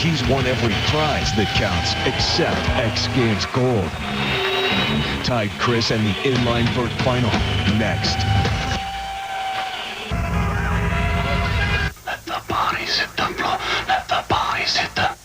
he's won every prize that counts except X Games Gold. Tied Chris and the Inline Vert final next. Let the bodies hit the floor. Let the bodies hit the...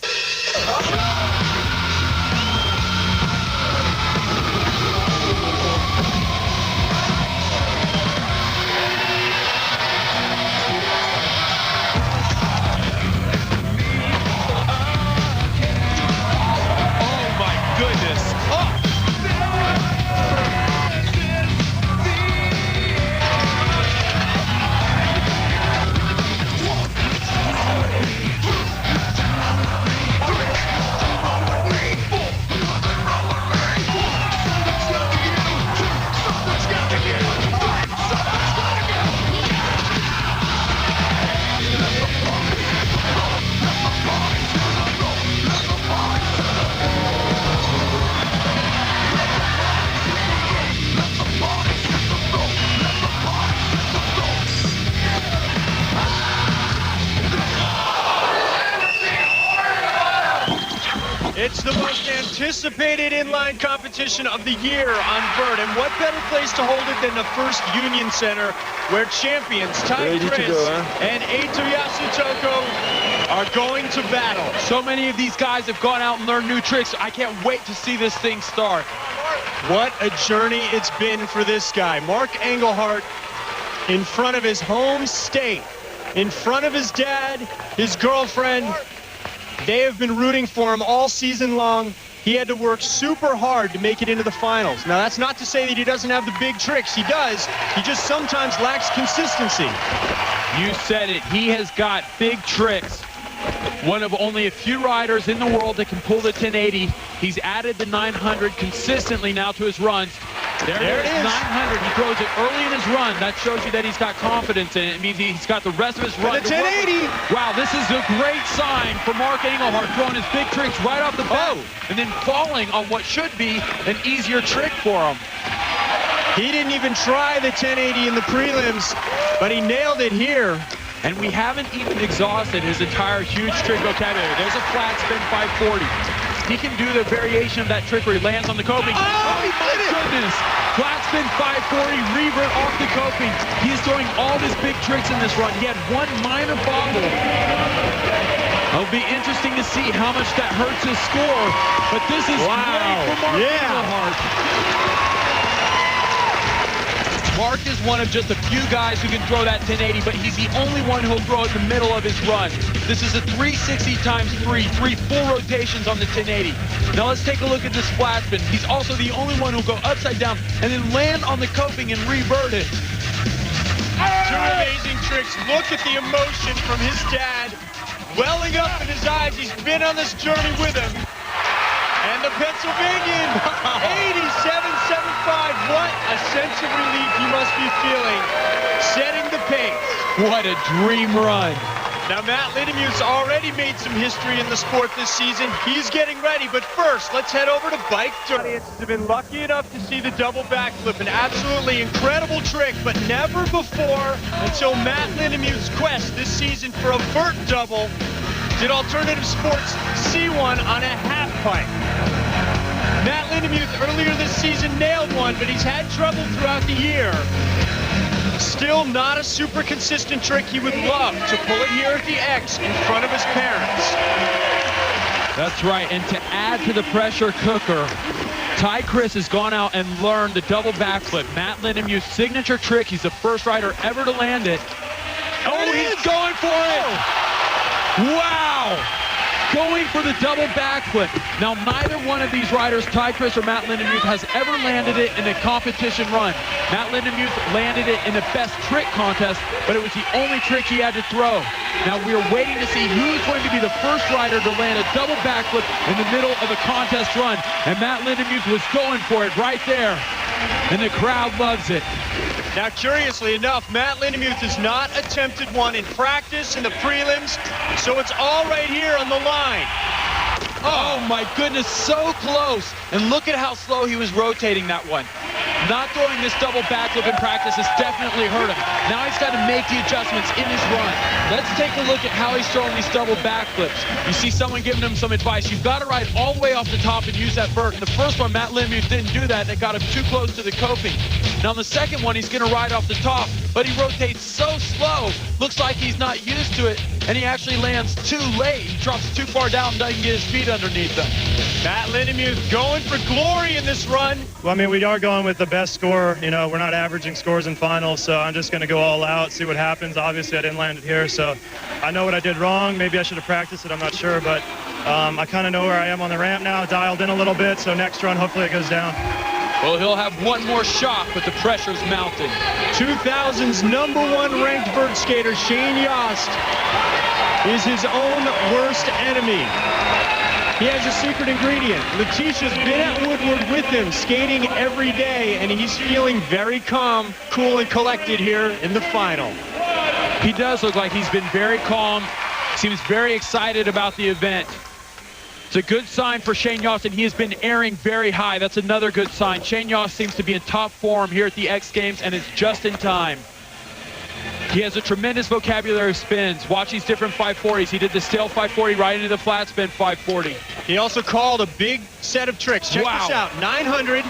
It's the most anticipated inline competition of the year on Vert, and what better place to hold it than the First Union Center, where champions Ty Chris and Eito Yasutoko are going to battle. So many of these guys have gone out and learned new tricks. I can't wait to see this thing start. What a journey it's been for this guy. Mark Engelhardt, in front of his home state, in front of his dad, his girlfriend. They have been rooting for him all season long. He had to work super hard to make it into the finals. Now, that's not to say that he doesn't have the big tricks. He does. He just sometimes lacks consistency. You said it. He has got big tricks. One of only a few riders in the world that can pull the 1080. He's added the 900 consistently now to his runs. There it is. 900. He throws it early in his run. That shows you that he's got confidence in it. It means he's got the rest of his run. The 1080. Wow, this is a great sign for Mark Engelhardt, throwing his big tricks right off the bat and then falling on what should be an easier trick for him. He didn't even try the 1080 in the prelims, but he nailed it here. And we haven't even exhausted his entire huge trick vocabulary. There's a flat spin 540. He can do the variation of that trick where he lands on the coping. Oh, he did it! Goodness! Flat spin 540, revert off the coping. He's throwing all his big tricks in this run. He had one minor bobble. It'll be interesting to see how much that hurts his score. But this is great for Mark Engelhardt. Mark is one of just a few guys who can throw that 1080, but he's the only one who'll throw it in the middle of his run. This is a 360 times 3 full rotations on the 1080. Now let's take a look at this flat spin. He's also the only one who'll go upside down and then land on the coping and revert it. Two amazing tricks. Look at the emotion from his dad welling up in his eyes. He's been on this journey with him. And the Pennsylvanian, 87.75. What a sense of relief he must be feeling, setting the pace. What a dream run. Now, Matt Lindemuth's already made some history in the sport this season. He's getting ready, but first, let's head over to Bike Dirt. Audiences have been lucky enough to see the double backflip, an absolutely incredible trick, but never before, until Matt Lindemuth's quest this season for a vert double, did Alternative Sports see one on a half pipe. Matt Lindemuth earlier this season nailed one, but he's had trouble throughout the year. Still not a super consistent trick. He would love to pull it here at the X in front of his parents. That's right, and to add to the pressure cooker, Ty Chris has gone out and learned the double backflip. Matt Lindemuth's signature trick. He's the first rider ever to land it. Oh, he's going for it! Wow! Going for the double backflip. Now, neither one of these riders, Ty Chris or Matt Lindemuth, has ever landed it in a competition run. Matt Lindemuth landed it in the best trick contest, but it was the only trick he had to throw. Now, we're waiting to see who's going to be the first rider to land a double backflip in the middle of a contest run. And Matt Lindemuth was going for it right there. And the crowd loves it. Now, curiously enough, Matt Lindemuth has not attempted one in practice in the prelims, so it's all right here on the line. Oh my goodness, so close. And look at how slow he was rotating that one. Not throwing this double backflip in practice has definitely hurt him. Now he's got to make the adjustments in his run. Let's take a look at how he's throwing these double backflips. You see someone giving him some advice. You've got to ride all the way off the top and use that vert. In the first one, Matt Lemieux didn't do that, and it got him too close to the coping. Now, in the second one, he's going to ride off the top, but he rotates so slow, looks like he's not used to it, and he actually lands too late. He drops too far down and doesn't get his feet underneath him. Matt Lemieux going for glory in this run. Well, I mean, we are going with the best score. You know, we're not averaging scores in finals, so I'm just going to go all out, see what happens. Obviously, I didn't land it here, so I know what I did wrong. Maybe I should have practiced it. I'm not sure, but I kind of know where I am on the ramp now, dialed in a little bit, so next run, hopefully it goes down. Well, he'll have one more shot, but the pressure's mounting. 2000's #1 ranked vert skater, Shane Yost, is his own worst enemy. He has a secret ingredient. Letitia's been at Woodward with him, skating every day, and he's feeling very calm, cool, and collected here in the final. He does look like he's been very calm, seems very excited about the event. It's a good sign for Shane Yost, and he has been airing very high. That's another good sign. Shane Yost seems to be in top form here at the X Games, and it's just in time. He has a tremendous vocabulary of spins. Watch these different 540s. He did the stale 540 right into the flat spin 540. He also called a big set of tricks. Check Wow. this out. 900,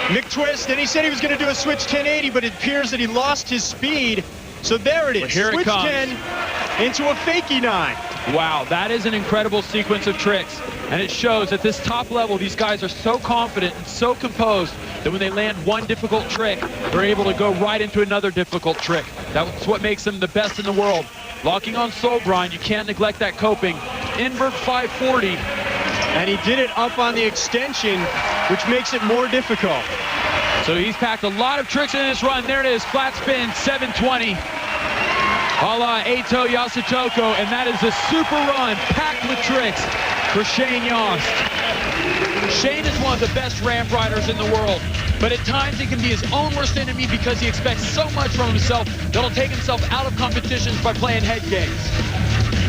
McTwist. Then he said he was going to do a switch 1080, but it appears that he lost his speed. So there it is. But here it switch comes. 10 into a fakie 9. Wow, that is an incredible sequence of tricks. And it shows at this top level, these guys are so confident and so composed that when they land one difficult trick, they're able to go right into another difficult trick. That's what makes them the best in the world. Locking on soul grind, you can't neglect that coping. Invert 540. And he did it up on the extension, which makes it more difficult. So he's packed a lot of tricks in this run. There it is, flat spin, 720. A la Eito Yasutoko, and that is a super run, packed with tricks for Shane Yost. Shane is one of the best ramp riders in the world, but at times he can be his own worst enemy because he expects so much from himself that he'll take himself out of competitions by playing head games.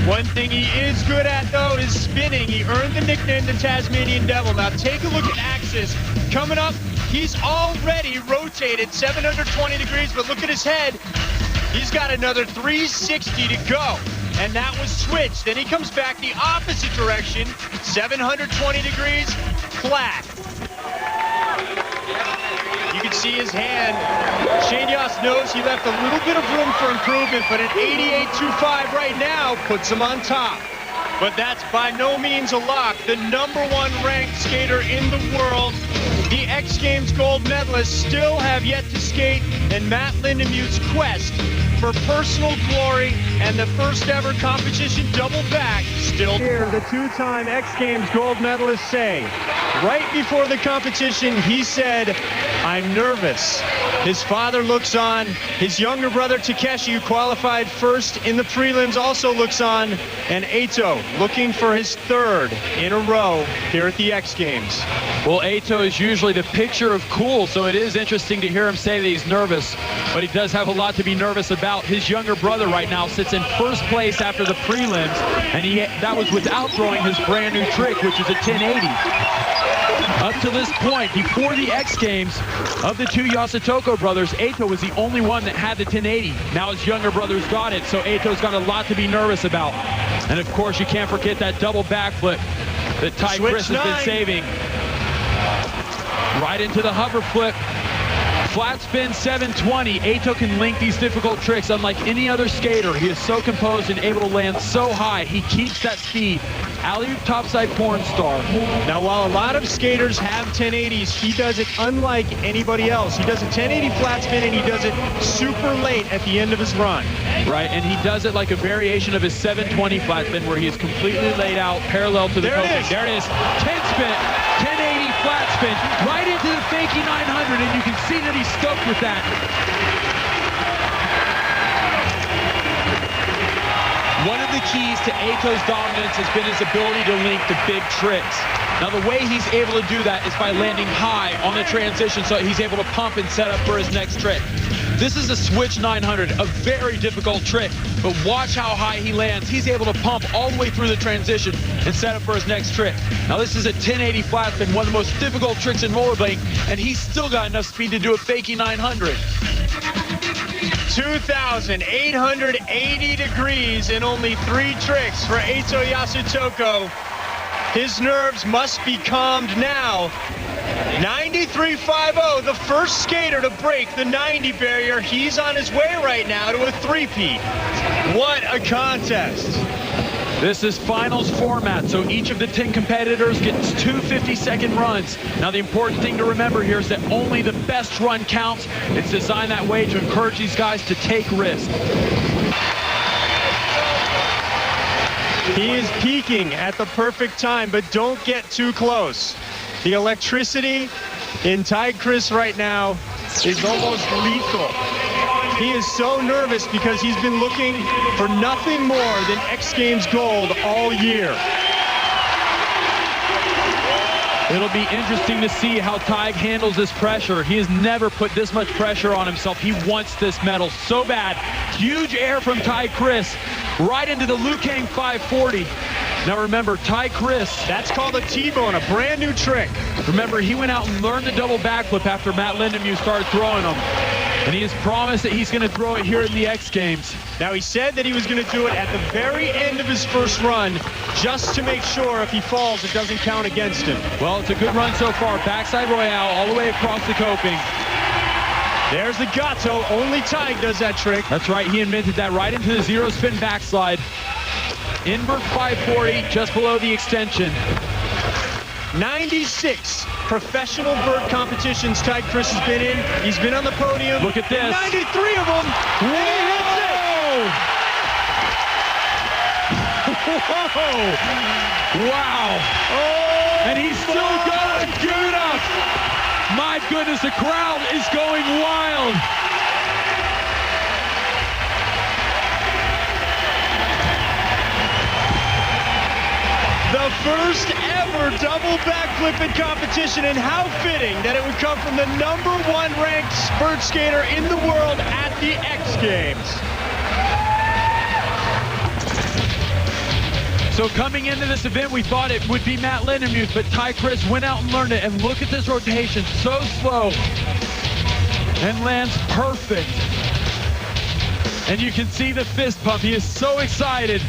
One thing he is good at, though, is spinning. He earned the nickname the Tasmanian Devil. Now take a look at Axis. Coming up, he's already rotated 720 degrees, but look at his head. He's got another 360 to go, and that was switched. Then he comes back the opposite direction, 720 degrees, flat. You can see his hand. Shane Yost knows he left a little bit of room for improvement, but an 88.25 right now puts him on top. But that's by no means a lock. The #1 ranked skater in the world, the X Games gold medalists, still have yet to skate, and Matt Lemieux's quest for personal glory and the first ever competition double back still here. The two-time X Games gold medalists say, right before the competition, he said, "I'm nervous." His father looks on. His younger brother Takeshi, who qualified first in the prelims, also looks on. And Eito looking for his third in a row here at the X Games. Well, Eito is usually the picture of cool, so it is interesting to hear him say that he's nervous, but he does have a lot to be nervous about. His younger brother right now sits in first place after the prelims, and that was without throwing his brand new trick, which is a 1080. Up to this point, before the X Games, of the two Yasutoko brothers, Eito was the only one that had the 1080. Now his younger brother's got it, so Eito's got a lot to be nervous about. And of course, you can't forget that double backflip that Ty Chris has been saving. Right into the hover flip. Flat spin 720. Eito can link these difficult tricks unlike any other skater. He is so composed and able to land so high. He keeps that speed. Alley-oop topside porn star. Now, while a lot of skaters have 1080s, he does it unlike anybody else. He does a 1080 flat spin, and he does it super late at the end of his run. Right, and he does it like a variation of his 720 flat spin where he is completely laid out parallel to the coping. There it is. 10 spin, 1080 flat spin, right into the fakie 900, and you can see that he's stoked with that. One of the keys to Eito's dominance has been his ability to link the big tricks. Now the way he's able to do that is by landing high on the transition so he's able to pump and set up for his next trick. This is a switch 900, a very difficult trick, but watch how high he lands. He's able to pump all the way through the transition and set up for his next trick. Now this is a 1080 flat spin, one of the most difficult tricks in rollerblading, and he's still got enough speed to do a fakie 900. 2,880 degrees in only 3 tricks for Eito Yasutoko. His nerves must be calmed now. 93.50, the first skater to break the 90 barrier. He's on his way right now to a three-peat. What a contest. This is finals format, so each of the 10 competitors gets 2 50-second runs. Now the important thing to remember here is that only the best run counts. It's designed that way to encourage these guys to take risks. He is peaking at the perfect time, but don't get too close. The electricity in Tide Chris right now is almost lethal. He is so nervous because he's been looking for nothing more than X Games gold all year. It'll be interesting to see how Tig handles this pressure. He has never put this much pressure on himself. He wants this medal so bad. Huge air from Tig Chris right into the Lukang 540. Now remember, Tig Chris, that's called a T-bone, a brand new trick. Remember, he went out and learned the double backflip after Matt Lindemu started throwing them. And he has promised that he's going to throw it here in the X Games. Now he said that he was going to do it at the very end of his first run, just to make sure if he falls, it doesn't count against him. Well, it's a good run so far. Backside Royale all the way across the coping. There's the Gato. Only Tig does that trick. That's right. He invented that right into the zero spin backslide. Invert 540 just below the extension. 96 professional vert competitions Tig Chris has been in. He's been on the podium. Look at this. 93 of them. Whoa! And he hits it. Whoa! Wow! Oh, and he's still going. Give it up. My goodness, the crowd is going wild. The first ever double backflip in competition, and how fitting that it would come from the #1 ranked vert skater in the world at the X Games. So coming into this event, we thought it would be Matt Lindemu, but Tig Chris went out and learned it, and look at this rotation, so slow, and lands perfect. And you can see the fist pump. He is so excited.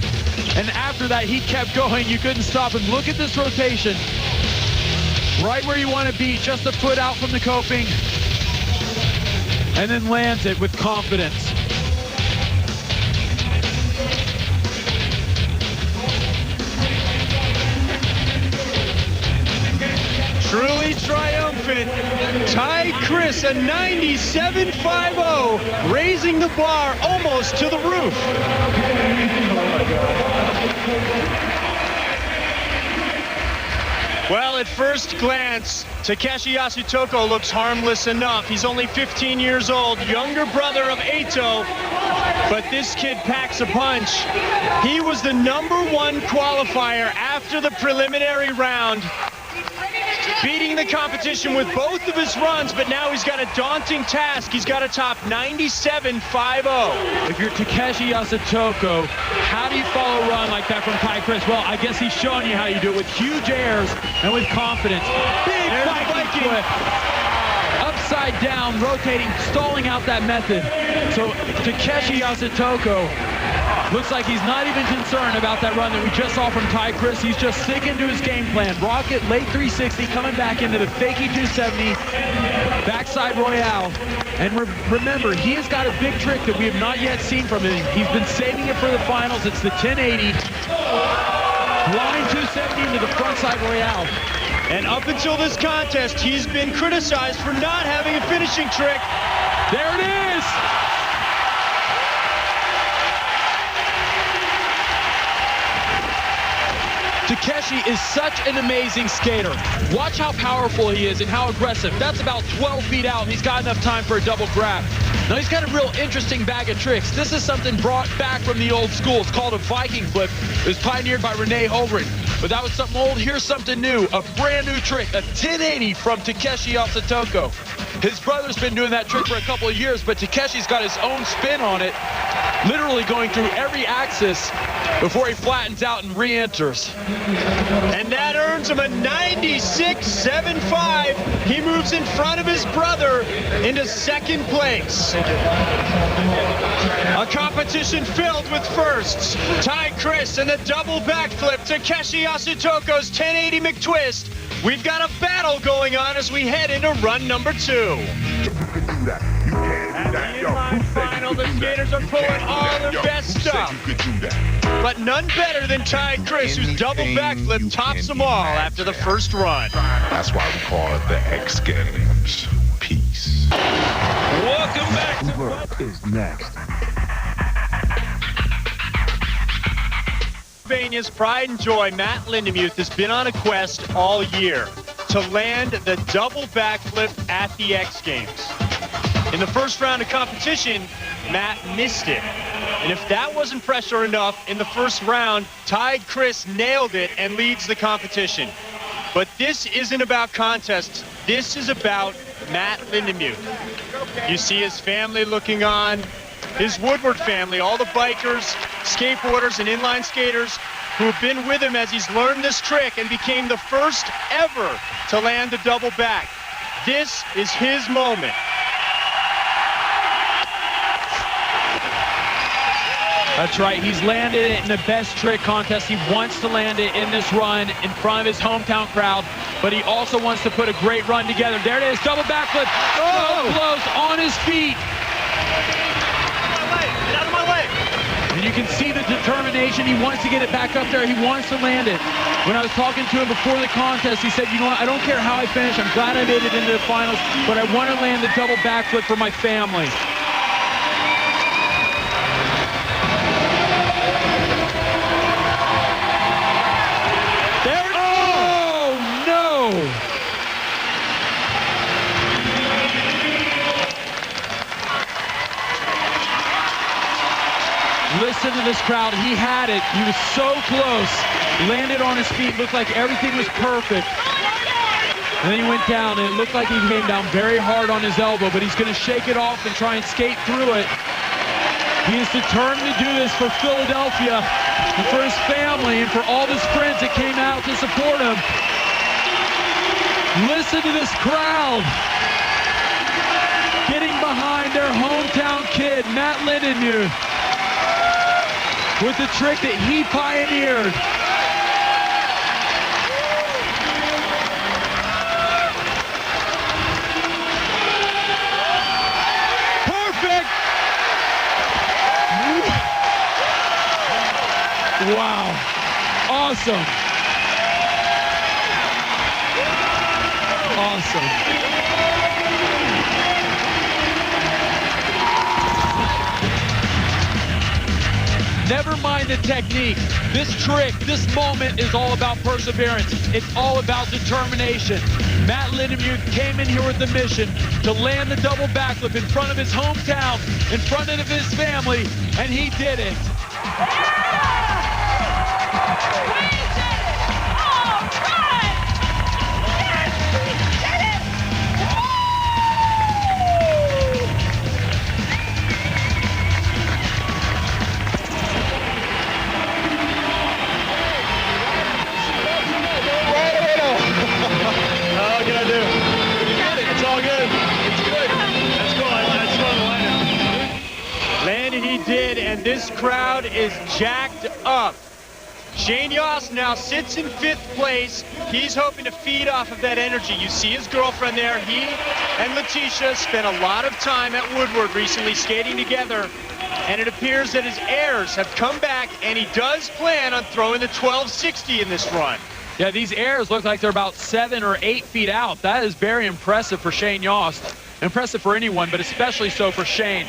And after that, he kept going. You couldn't stop him. Look at this rotation. Right where you want to be, just a foot out from the coping. And then lands it with confidence. Truly triumphant. Tig Chris, a 97.50, raising the bar almost to the roof. Well, at first glance, Takeshi Yasutoko looks harmless enough. He's only 15 years old, younger brother of Eito, but this kid packs a punch. He was the #1 qualifier after the preliminary round, beating the competition with both of his runs, but now he's got a daunting task. He's got to top 97.50. If you're Takeshi Yasutoko, how do you follow a run like that from Tig Chris? Well, I guess he's showing you how you do it with huge airs and with confidence. Big Viking flip. Upside down, rotating, stalling out that method. So Takeshi Yasutoko looks like he's not even concerned about that run that we just saw from Tig Chris. He's just sticking to his game plan. Rocket, late 360, coming back into the fakie 270, backside Royale. And remember, he has got a big trick that we have not yet seen from him. He's been saving it for the finals. It's the 1080. Blind 270 into the frontside Royale. And up until this contest, he's been criticized for not having a finishing trick. There it is! Takeshi is such an amazing skater. Watch how powerful he is and how aggressive. That's about 12 feet out, and he's got enough time for a double grab. Now, he's got a real interesting bag of tricks. This is something brought back from the old school. It's called a Viking flip. It was pioneered by Rene Holgren. But that was something old. Here's something new. A brand new trick. A 1080 from Takeshi Yasutoko. His brother's been doing that trick for a couple of years, but Takeshi's got his own spin on it, literally going through every axis before he flattens out and re-enters. And that earns him a 96.75. He moves in front of his brother into second place. A competition filled with firsts. Ty Chris and the double backflip. Takeshi Yasutoko's 1080 McTwist. We've got a battle going on as we head into run number 2. At the inline final, the skaters are pulling all their best stuff. But none better than Ty Chris, whose double backflip tops them all after the first run. That's why we call it the X Games. Peace. Welcome back to Vert is next. Pennsylvania's pride and joy, Matt Lindemuth, has been on a quest all year to land the double backflip at the X Games. In the first round of competition, Matt missed it. And if that wasn't pressure enough, in the first round, Ty Chris nailed it and leads the competition. But this isn't about contests. This is about Matt Lindemuth. You see his family looking on, his Woodward family, all the bikers, skateboarders, and inline skaters who have been with him as he's learned this trick and became the first ever to land the double back. This is his moment. That's right. He's landed it in the best trick contest. He wants to land it in this run in front of his hometown crowd, but he also wants to put a great run together. There it is, double backflip. Oh! Close on his feet. Get out of my way. And you can see the determination. He wants to get it back up there. He wants to land it. When I was talking to him before the contest, he said, you know what, I don't care how I finish. I'm glad I made it into the finals, but I want to land the double backflip for my family. Listen to this crowd. He had it. He was so close. Landed on his feet. Looked like everything was perfect. And then he went down, and it looked like he came down very hard on his elbow, but he's going to shake it off and try and skate through it. He is determined to do this for Philadelphia and for his family and for all his friends that came out to support him. Listen to this crowd getting behind their hometown kid, Matt Lindemuth, with the trick that he pioneered. Perfect! Wow. Awesome. Awesome. Never mind the technique. This trick, this moment is all about perseverance. It's all about determination. Matt Lindemuth came in here with the mission to land the double backflip in front of his hometown, in front of his family, and he did it. This crowd is jacked up. Shane Yost now sits in 5th place. He's hoping to feed off of that energy. You see his girlfriend there. He and Letitia spent a lot of time at Woodward recently skating together. And it appears that his heirs have come back, and he does plan on throwing the 1260 in this run. Yeah, these airs look like they're about 7 or 8 feet out. That is very impressive for Shane Yost. Impressive for anyone, but especially so for Shane.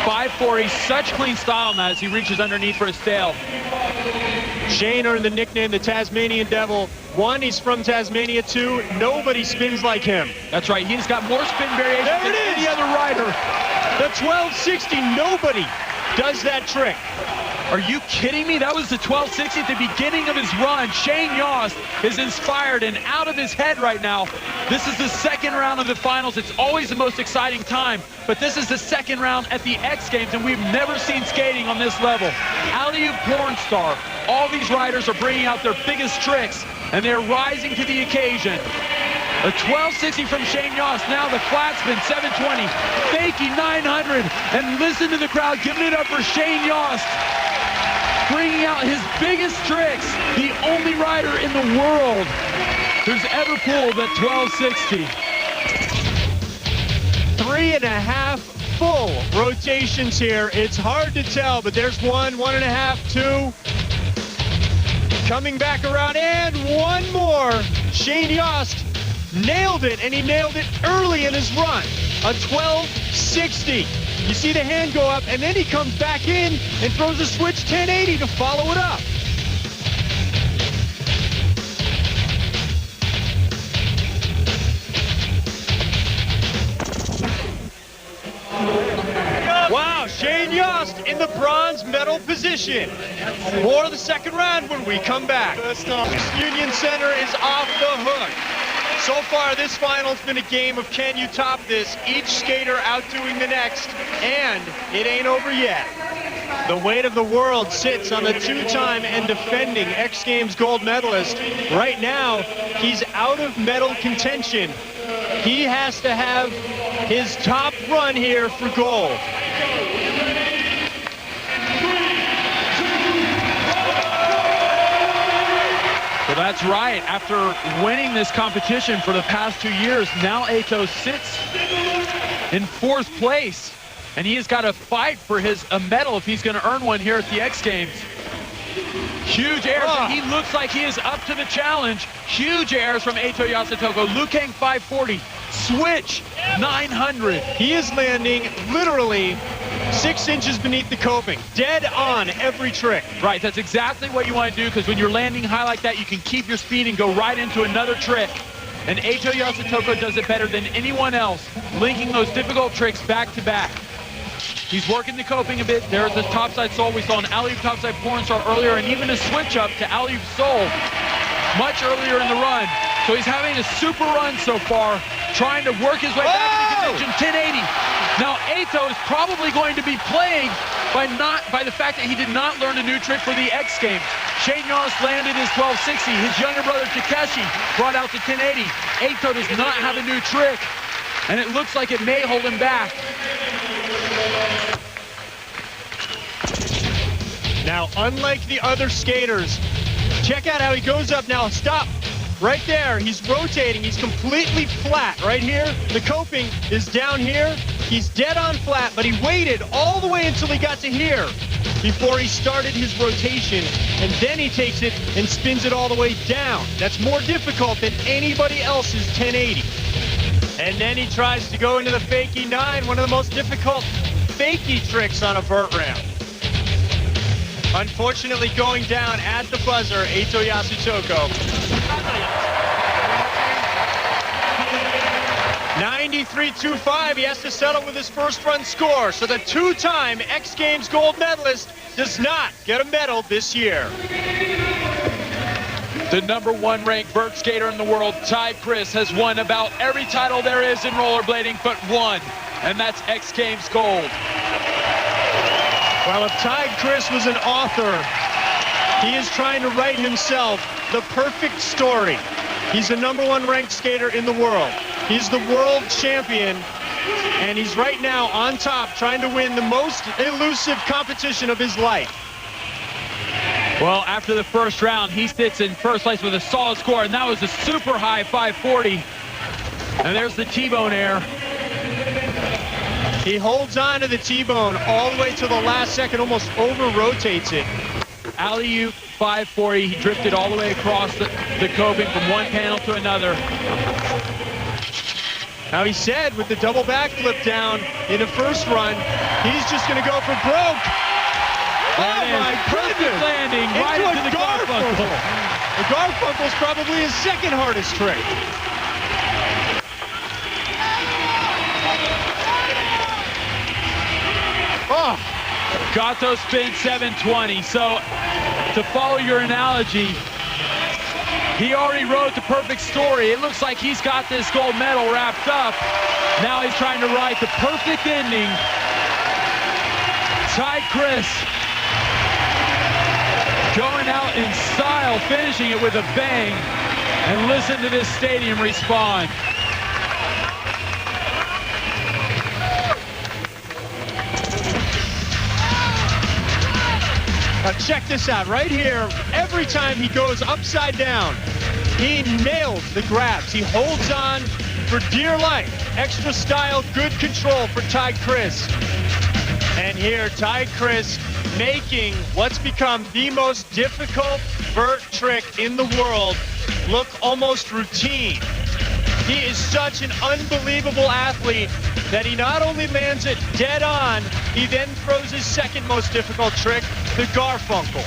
5'4", he's such clean style now as he reaches underneath for his tail. Shane earned the nickname the Tasmanian Devil. 1, he's from Tasmania. 2, nobody spins like him. That's right, he's got more spin variation than any other rider. The 1260, nobody does that trick. Are you kidding me? That was the 1260 at the beginning of his run. Shane Yost is inspired and out of his head right now. This is the second round of the finals. It's always the most exciting time, but this is the second round at the X Games, and we've never seen skating on this level. Alley-oop porn star. All these riders are bringing out their biggest tricks, and they're rising to the occasion. A 1260 from Shane Yost. Now the flat spin, 720. Fakie 900. And listen to the crowd giving it up for Shane Yost. Bringing out his biggest tricks. The only rider in the world who's ever pulled that 1260. 3.5 full rotations here. It's hard to tell, but there's 1.5, 2. Coming back around, and one more. Shane Yost nailed it, and he nailed it early in his run. A 1260. You see the hand go up, and then he comes back in and throws a switch 1080 to follow it up. Wow, Shane Yost in the bronze medal position. More of the second round when we come back. Union Center is off the hook. So far, this final's been a game of can you top this, each skater outdoing the next, and it ain't over yet. The weight of the world sits on the two-time and defending X Games gold medalist. Right now, he's out of medal contention. He has to have his top run here for gold. Well, that's right. After winning this competition for the past 2 years, now Ato sits in 4th place, and he has got to fight for a medal if he's going to earn one here at the X Games. Huge airs, and he looks like he is up to the challenge. Huge airs from Ato Yasutoko. Lukang 540, switch 900. He is landing literally 6 inches beneath the coping, dead on every trick. Right, that's exactly what you want to do, because when you're landing high like that, you can keep your speed and go right into another trick. And Ato Yasutoko does it better than anyone else, linking those difficult tricks back to back. He's working the coping a bit. There's the topside soul. We saw an alley-oop topside porn star earlier, and even a switch up to alley-oop soul much earlier in the run. So he's having a super run so far, trying to work his way back into contention. 1080. Now Ato is probably going to be plagued by the fact that he did not learn a new trick for the X Games. Shane Yost landed his 1260. His younger brother Takeshi brought out the 1080. Ato does not have a new trick, and it looks like it may hold him back. Now, unlike the other skaters, check out how he goes up now. Stop. Right there, he's rotating. He's completely flat right here. The coping is down here. He's dead on flat, but he waited all the way until he got to here before he started his rotation, and then he takes it and spins it all the way down. That's more difficult than anybody else's 1080. And then he tries to go into the fakie 9, one of the most difficult fakie tricks on a vert ramp. Unfortunately, going down at the buzzer, Ato Yasutoko. 93.25, he has to settle with his first run score. So the two-time X Games gold medalist does not get a medal this year. The #1 ranked vert skater in the world, Ty Chris, has won about every title there is in rollerblading but one, and that's X Games gold. Well, if Ty Chris was an author, he is trying to write himself the perfect story. He's the #1 ranked skater in the world. He's the world champion, and he's right now on top trying to win the most elusive competition of his life. Well, after the first round, he sits in first place with a solid score, and that was a super high 540. And there's the T-bone air. He holds on to the T-bone all the way to the last second, almost over-rotates it. Alley-oop 540, he drifted all the way across the coping from one panel to another. Now he said with the double backflip down in the first run, he's just going to go for broke. Oh my goodness! Landing right into the Garfunkel. The Garfunkel's probably his second hardest trick. Oh, Got those spins 720. So to follow your analogy, he already wrote the perfect story. It looks like he's got this gold medal wrapped up. Now he's trying to write the perfect ending. Ty Chris going out in style, finishing it with a bang. And listen to this stadium respond. Now check this out, right here, every time he goes upside down, he nails the grabs. He holds on for dear life. Extra style, good control for Ty Chris. And here, Ty Chris making what's become the most difficult vert trick in the world look almost routine. He is such an unbelievable athlete that he not only lands it dead on, he then throws his second most difficult trick, the Garfunkel.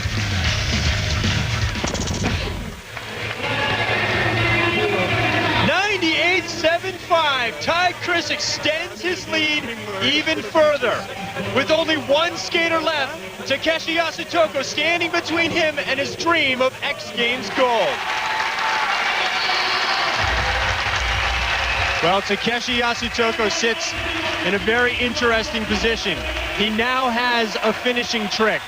.9875, Ty Chris extends his lead even further. With only one skater left, Takeshi Yasutoko standing between him and his dream of X Games gold. Well, Takeshi Yasutoko sits in a very interesting position. He now has a finishing trick.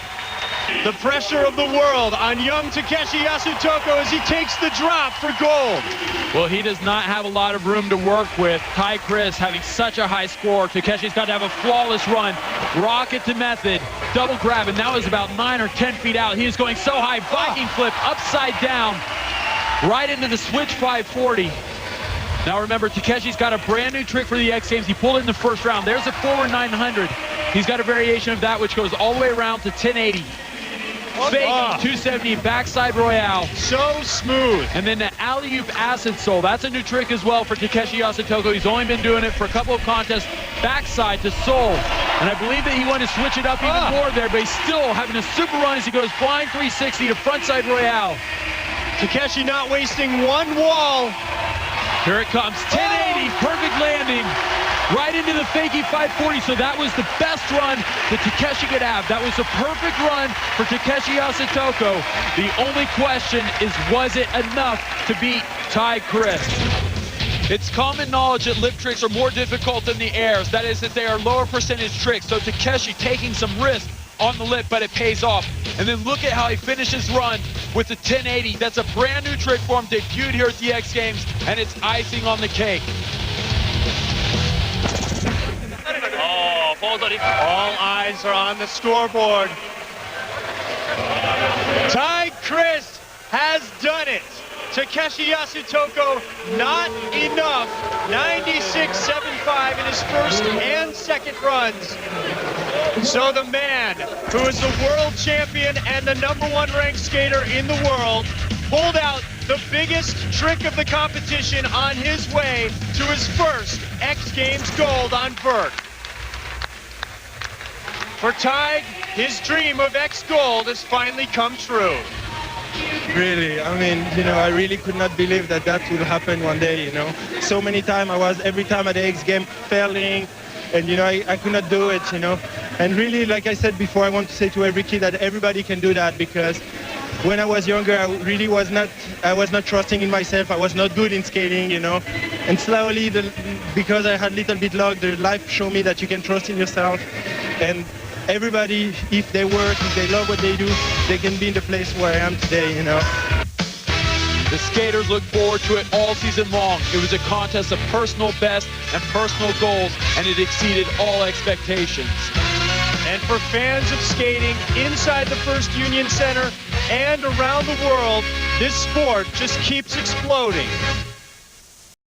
The pressure of the world on young Takeshi Yasutoko as he takes the drop for gold. Well, he does not have a lot of room to work with. Ty Chris having such a high score. Takeshi's got to have a flawless run. Rocket to method. Double grab, and now is about 9 or 10 feet out. He is going so high. Viking flip upside down. Right into the switch 540. Now remember, Takeshi's got a brand new trick for the X Games. He pulled it in the first round. There's a forward 900. He's got a variation of that which goes all the way around to 1080. Fake 270 backside royale. So smooth. And then the alley-oop acid soul. That's a new trick as well for Takeshi Yasutoko. He's only been doing it for a couple of contests. Backside to soul. And I believe that he wanted to switch it up even more there, but he's still having a super run as he goes flying 360 to frontside royale. Takeshi not wasting one wall. Here it comes, 1080, perfect landing, right into the fakie 540, so that was the best run that Takeshi could have. That was a perfect run for Takeshi Yasutoko. The only question is, was it enough to beat Ty Chris? It's common knowledge that lip tricks are more difficult than the airs. That is, that they are lower percentage tricks, so Takeshi taking some risk on the lip, but it pays off. And then look at how he finishes run with the 1080. That's a brand new trick for him, debuted here at the X Games, and it's icing on the cake. All eyes are on the scoreboard. Ty Chris has done it. Takeshi Yasutoko, not enough. 96.75 in his first and second runs. So the man who is the world champion and the #1 ranked skater in the world pulled out the biggest trick of the competition on his way to his first X Games gold on vert. For Ty, his dream of X gold has finally come true. Really, I mean, I really could not believe that would happen one day, So many times every time at the X Games failing, and I could not do it, And really, like I said before, I want to say to every kid that everybody can do that, because when I was younger, I really was not trusting in myself. I was not good in skating, And slowly, because I had little bit luck, the life showed me that you can trust in yourself. And everybody, if they work, if they love what they do, they can be in the place where I am today, The skaters look forward to it all season long. It was a contest of personal best and personal goals, and it exceeded all expectations. And for fans of skating inside the First Union Center and around the world, this sport just keeps exploding.